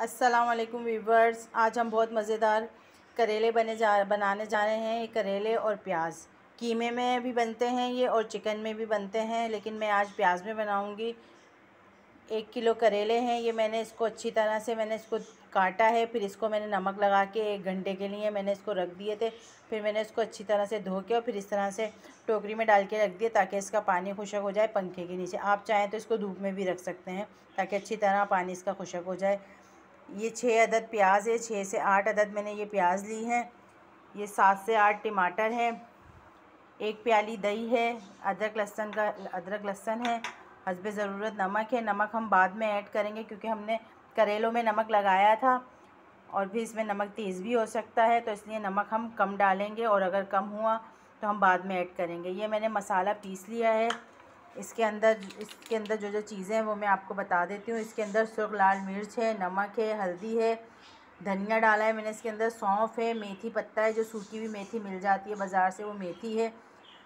अस्सलाम वालेकुम वीवर्स। आज हम बहुत मज़ेदार करेले बनाने जा रहे हैं। ये करेले और प्याज कीमे में भी बनते हैं ये, और चिकन में भी बनते हैं, लेकिन मैं आज प्याज में बनाऊंगी। 1 किलो करेले हैं ये। मैंने इसको अच्छी तरह से काटा है, फिर इसको मैंने नमक लगा के 1 घंटे के लिए मैंने इसको रख दिए थे। फिर मैंने इसको अच्छी तरह से धो के और फिर इस तरह से टोकरी में डाल के रख दिए, ताकि इसका पानी खुशक हो जाए पंखे के नीचे। आप चाहें तो इसको धूप में भी रख सकते हैं, ताकि अच्छी तरह पानी इसका खुशक हो जाए। ये 6 अदद प्याज है, 6 से 8 अदद मैंने ये प्याज ली हैं। ये 7 से 8 टमाटर हैं, 1 प्याली दही है, अदरक लहसुन है, हस्बे ज़रूरत नमक है। नमक हम बाद में ऐड करेंगे, क्योंकि हमने करेलों में नमक लगाया था और भी इसमें नमक तेज़ भी हो सकता है, तो इसलिए नमक हम कम डालेंगे, और अगर कम हुआ तो हम बाद में ऐड करेंगे। ये मैंने मसाला पीस लिया है। इसके अंदर जो चीज़ें हैं वो मैं आपको बता देती हूँ। इसके अंदर सुर्ख लाल मिर्च है, नमक है, हल्दी है, धनिया डाला है मैंने। इसके अंदर सौंफ है, मेथी पत्ता है, जो सूखी हुई मेथी मिल जाती है बाज़ार से, वो मेथी है,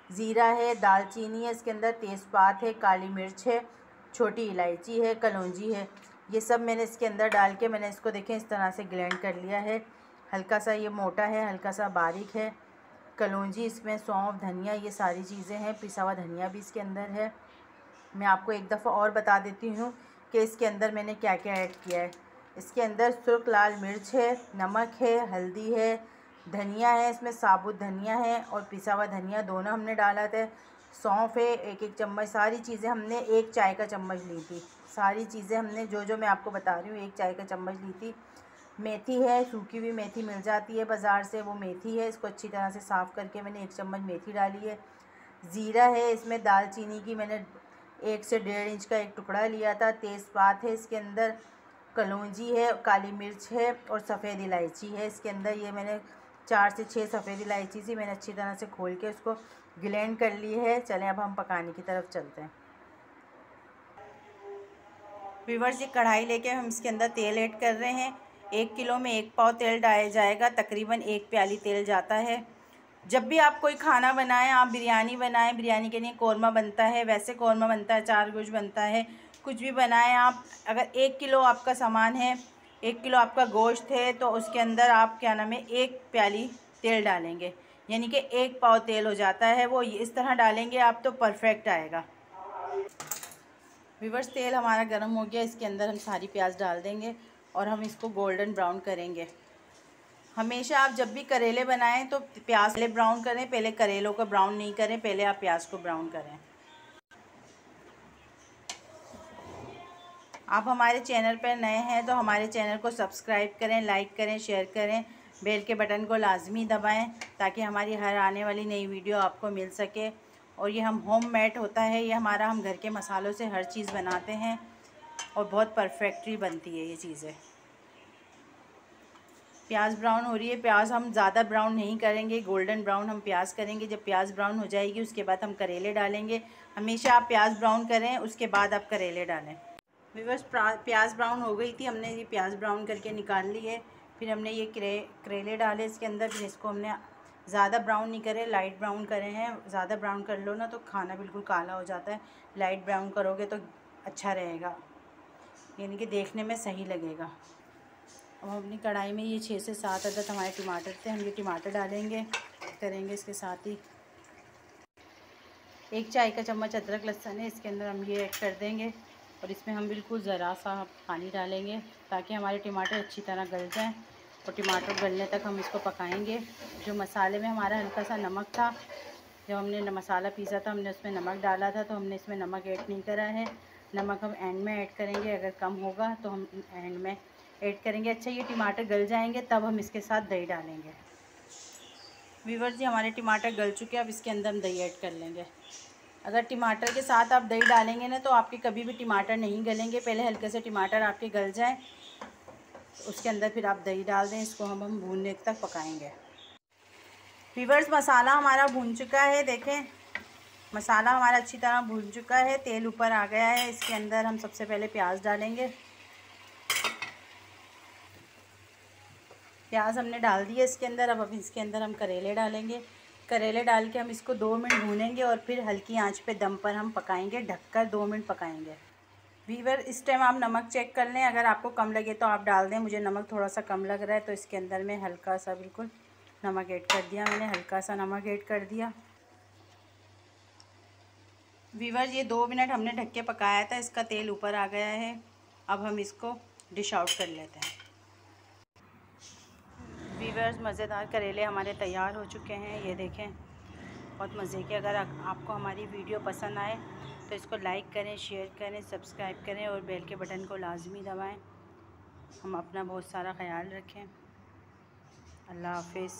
ज़ीरा है, दालचीनी है, इसके अंदर तेज़पात है, काली मिर्च है, छोटी इलायची है, कलौंजी है। ये सब मैंने इसके अंदर डाल के मैंने इसको देखें इस तरह से ग्राइंड कर लिया है। हल्का सा ये मोटा है, हल्का सा बारीक है। कलौंजी, इसमें सौंफ, धनिया, ये सारी चीज़ें हैं। पिसा हुआ धनिया भी इसके अंदर है। मैं आपको एक दफ़ा और बता देती हूँ कि इसके अंदर मैंने क्या क्या ऐड किया है। इसके अंदर सुर्ख लाल मिर्च है, नमक है, हल्दी है, धनिया है, इसमें साबुत धनिया है और पिसा हुआ धनिया, दोनों हमने डाला था। सौंफ है 1-1 चम्मच। सारी चीज़ें हमने 1 चाय का चम्मच ली थी। सारी चीज़ें हमने जो मैं आपको बता रही हूँ 1 चाय का चम्मच ली थी। मेथी है, सूखी हुई मेथी मिल जाती है बाज़ार से, वो मेथी है। इसको अच्छी तरह से साफ़ करके मैंने 1 चम्मच मेथी डाली है। ज़ीरा है, इसमें दालचीनी की मैंने 1 से 1.5 इंच का एक टुकड़ा लिया था। तेज़पात है इसके अंदर, कलौंजी है, काली मिर्च है और सफ़ेद इलायची है इसके अंदर। ये मैंने 4 से 6 सफ़ेद इलायची सी मैंने अच्छी तरह से खोल के उसको ब्लेंड कर ली है। चलें अब हम पकाने की तरफ चलते हैं। व्यूअर्स, ये कढ़ाई लेके हम इसके अंदर तेल ऐड कर रहे हैं। 1 किलो में 1 पाव तेल डाला जाएगा, तकरीबन 1 प्याली तेल जाता है। जब भी आप कोई खाना बनाएं, आप बिरयानी बनाएं, बिरयानी के लिए कौरमा बनता है, वैसे कौरमा बनता है, 4 गोश्त बनता है, कुछ भी बनाएं आप। अगर 1 किलो आपका सामान है, 1 किलो आपका गोश्त है, तो उसके अंदर आप क्या नाम है 1 प्याली तेल डालेंगे, यानी कि 1 पाव तेल हो जाता है। वो इस तरह डालेंगे आप तो परफेक्ट आएगा। व्यूअर्स, तेल हमारा गर्म हो गया। इसके अंदर हम सारी प्याज डाल देंगे और हम इसको गोल्डन ब्राउन करेंगे। हमेशा आप जब भी करेले बनाएं तो प्याज पहले ब्राउन करें, पहले करेलों को ब्राउन नहीं करें, पहले आप प्याज को ब्राउन करें। आप हमारे चैनल पर नए हैं तो हमारे चैनल को सब्सक्राइब करें, लाइक करें, शेयर करें, बेल के बटन को लाजमी दबाएं, ताकि हमारी हर आने वाली नई वीडियो आपको मिल सके। और ये हम होम मेड होता है, ये हमारा, हम घर के मसालों से हर चीज़ बनाते हैं और बहुत परफेक्टली बनती है ये चीज़ें। प्याज ब्राउन हो रही है। प्याज हम ज़्यादा ब्राउन नहीं करेंगे, गोल्डन ब्राउन हम प्याज करेंगे। जब प्याज ब्राउन हो जाएगी उसके बाद हम करेले डालेंगे। हमेशा आप प्याज ब्राउन करें, उसके बाद आप करेले डालें। व्यूअर्स, प्याज ब्राउन हो गई थी, हमने ये प्याज ब्राउन करके निकाल ली है। फिर हमने ये करेले डाले इसके अंदर। फिर इसको हमने ज़्यादा ब्राउन नहीं करे, लाइट ब्राउन करे हैं। ज़्यादा ब्राउन कर लो ना तो खाना बिल्कुल काला हो जाता है, लाइट ब्राउन करोगे तो अच्छा रहेगा, यानी कि देखने में सही लगेगा। अब हम अपनी कढ़ाई में ये 6 से 7 अदद हमारे टमाटर थे, हम ये टमाटर डालेंगे, करेंगे इसके साथ ही 1 चाय का चम्मच अदरक लहसुन है, इसके अंदर हम ये ऐड कर देंगे। और इसमें हम बिल्कुल ज़रा सा पानी डालेंगे, ताकि हमारे टमाटर अच्छी तरह गल जाएं। और टमाटर गलने तक हम इसको पकाएंगे। जो मसाले में हमारा हल्का सा नमक था, जब हमने मसाला पीसा था हमने उसमें नमक डाला था, तो हमने इसमें नमक ऐड नहीं करा है। नमक हम एंड में ऐड करेंगे, अगर कम होगा तो हम एंड में ऐड करेंगे। अच्छा, ये टमाटर गल जाएंगे तब हम इसके साथ दही डालेंगे। व्यूअर्स जी, हमारे टमाटर गल चुके हैं, अब इसके अंदर हम दही ऐड कर लेंगे। अगर टमाटर के साथ आप दही डालेंगे ना तो आपके कभी भी टमाटर नहीं गलेंगे। पहले हल्के से टमाटर आपके गल जाएं, तो उसके अंदर फिर आप दही डाल दें। इसको हम भूनने तक पकाएंगे। व्यूअर्स, मसाला हमारा भून चुका है। देखें, मसाला हमारा अच्छी तरह भून चुका है, तेल ऊपर आ गया है। इसके अंदर हम सबसे पहले प्याज डालेंगे। प्याज हमने डाल दिया इसके अंदर। अब इसके अंदर हम करेले डालेंगे। करेले डाल के हम इसको 2 मिनट भूनेंगे और फिर हल्की आंच पे दम पर हम पकाएंगे, ढककर 2 मिनट पकाएंगे। वीवर इस टाइम आप नमक चेक कर लें, अगर आपको कम लगे तो आप डाल दें। मुझे नमक थोड़ा सा कम लग रहा है तो इसके अंदर में हल्का सा बिल्कुल नमक ऐड कर दिया मैंने, हल्का सा नमक ऐड कर दिया। वीवर ये 2 मिनट हमने ढक के पकाया था, इसका तेल ऊपर आ गया है। अब हम इसको डिश आउट कर लेते हैं। वीवर्स मज़ेदार करेले हमारे तैयार हो चुके हैं, ये देखें बहुत मज़े के। अगर आपको हमारी वीडियो पसंद आए तो इसको लाइक करें, शेयर करें, सब्सक्राइब करें और बेल के बटन को लाजमी दबाएं। हम अपना बहुत सारा ख्याल रखें। अल्लाह हाफ़िज़।